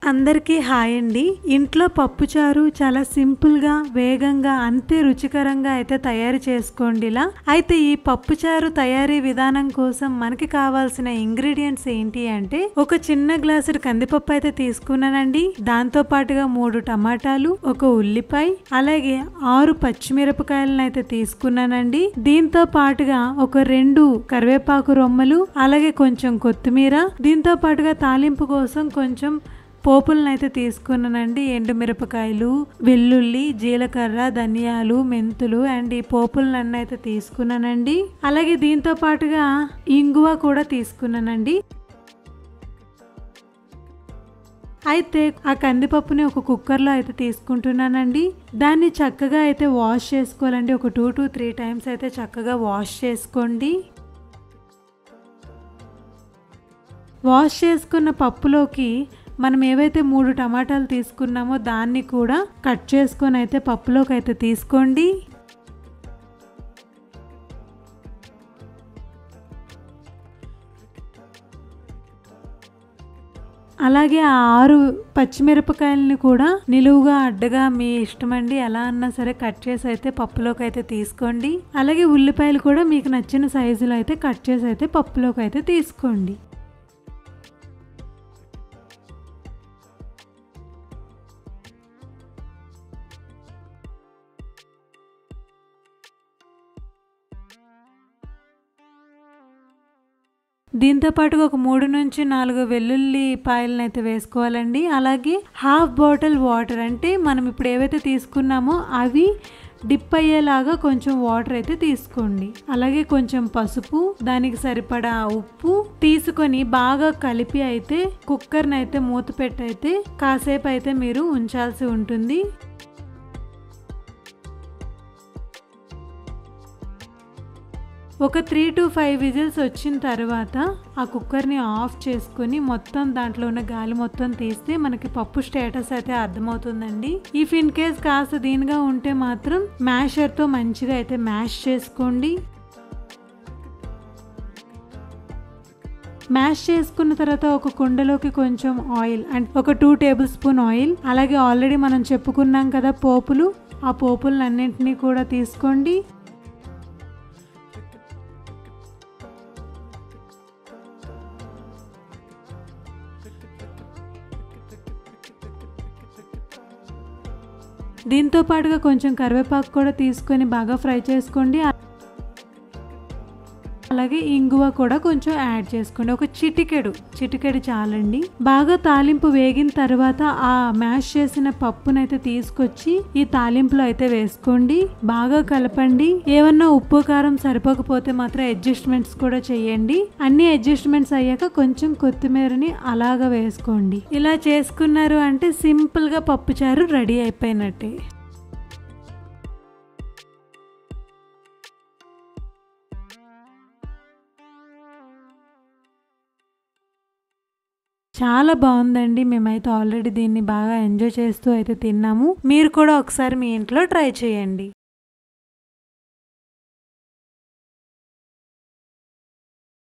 అందరికీ హాయ్ అండి. ఇంట్లో పప్పుచారు చాలా సింపుల్‌గా, వేగంగా, అంతే రుచికరంగా అయితే తయారు చేసుకోండి ఇలా. అయితే ఈ పప్పుచారు తయారీ విధానం కోసం మనకి కావాల్సిన ఇంగ్రీడియెంట్స్ ఏంటి అంటే, ఒక చిన్న గ్లాసుడు కందిపప్పు అయితే తీసుకున్నానండి. దాంతో పాటుగా 3 టమాటాలు, ఒక ఉల్లిపాయ, అలాగే 6 పచ్చిమిరపకాయలను అయితే తీసుకున్నానండి. దీంతో పాటుగా ఒక 2 కరివేపాకు రొమ్మలు, అలాగే కొంచెం కొత్తిమీర, దీంతో పాటుగా తాలింపు కోసం కొంచెం పోపులను అయితే తీసుకున్నానండి. ఎండుమిరపకాయలు, వెల్లుల్లి, జీలకర్ర, ధనియాలు, మెంతులు అండ్ ఈ పోపులన్నీ అయితే తీసుకున్నానండి. అలాగే దీంతో పాటుగా ఇంగువ కూడా తీసుకున్నానండి. అయితే ఆ కందిపప్పుని ఒక కుక్కర్లో అయితే తీసుకుంటున్నానండి. దాన్ని చక్కగా అయితే వాష్ చేసుకోవాలండి. ఒక 2 to 3 టైమ్స్ అయితే చక్కగా వాష్ చేసుకోండి. వాష్ చేసుకున్న పప్పులోకి మనం ఏవైతే 3 టమాటాలు తీసుకున్నామో దాన్ని కూడా కట్ చేసుకొని అయితే పప్పులోకి అయితే తీసుకోండి. అలాగే ఆ 6 పచ్చిమిరపకాయలని కూడా నిలువుగా అడ్డగా మీ ఇష్టమండి, ఎలా అన్నా సరే కట్ చేసి అయితే పప్పులోకి అయితే తీసుకోండి. అలాగే ఉల్లిపాయలు కూడా మీకు నచ్చిన సైజులో అయితే కట్ చేసి అయితే పప్పులోకి అయితే తీసుకోండి. దీంతో పాటుగా ఒక 3 నుంచి 4 వెల్లుల్లిపాయలను అయితే వేసుకోవాలండి. అలాగే హాఫ్ బాటిల్ వాటర్, అంటే మనం ఇప్పుడు ఏవైతే తీసుకున్నామో అవి డిప్ అయ్యేలాగా కొంచెం వాటర్ అయితే తీసుకోండి. అలాగే కొంచెం పసుపు, దానికి సరిపడా ఉప్పు తీసుకొని బాగా కలిపి అయితే కుక్కర్ని అయితే మూత పెట్టి అయితే కాసేపు అయితే మీరు ఉంచాల్సి ఉంటుంది. ఒక 3 to 5 విజిల్స్ వచ్చిన తర్వాత ఆ కుక్కర్ని ఆఫ్ చేసుకొని మొత్తం దాంట్లో ఉన్న గాలి మొత్తం తీస్తే మనకి పప్పు స్టేటస్ అయితే అర్థమవుతుందండి. ఇఫ్ ఇన్ కేస్ కాస్త దీనిగా ఉంటే మాత్రం మ్యాషర్తో మంచిగా అయితే మ్యాష్ చేసుకోండి. మ్యాష్ చేసుకున్న తర్వాత ఒక కుండలోకి కొంచెం ఆయిల్, అంటే ఒక 2 టేబుల్ స్పూన్ ఆయిల్, అలాగే ఆల్రెడీ మనం చెప్పుకున్నాం కదా పోపులు, ఆ పోపులన్నింటినీ కూడా తీసుకోండి. దీంతో పాటుగా కొంచెం కరివేపాకు కూడా తీసుకొని బాగా ఫ్రై చేసుకోండి. అలాగే ఇంగువ కూడా కొంచెం యాడ్ చేసుకోండి. ఒక చిటికెడు చాలండి. బాగా తాలింపు వేగిన తర్వాత ఆ మ్యాష్ చేసిన పప్పునైతే తీసుకొచ్చి ఈ తాలింపులో అయితే వేసుకోండి. బాగా కలపండి. ఏమన్నా ఉప్పు కారం సరిపోకపోతే మాత్రం అడ్జస్ట్మెంట్స్ కూడా చేయండి. అన్ని అడ్జస్ట్మెంట్స్ అయ్యాక కొంచెం కొత్తిమీరని అలాగా వేసుకోండి. ఇలా చేసుకున్నారు అంటే సింపుల్ గా పప్పుచారు రెడీ అయిపోయినట్టే. చాలా బాగుందండి. మేమైతే ఆల్రెడీ దీన్ని బాగా ఎంజాయ్ చేస్తూ అయితే తిన్నాము. మీరు కూడా ఒకసారి మీ ఇంట్లో ట్రై చేయండి.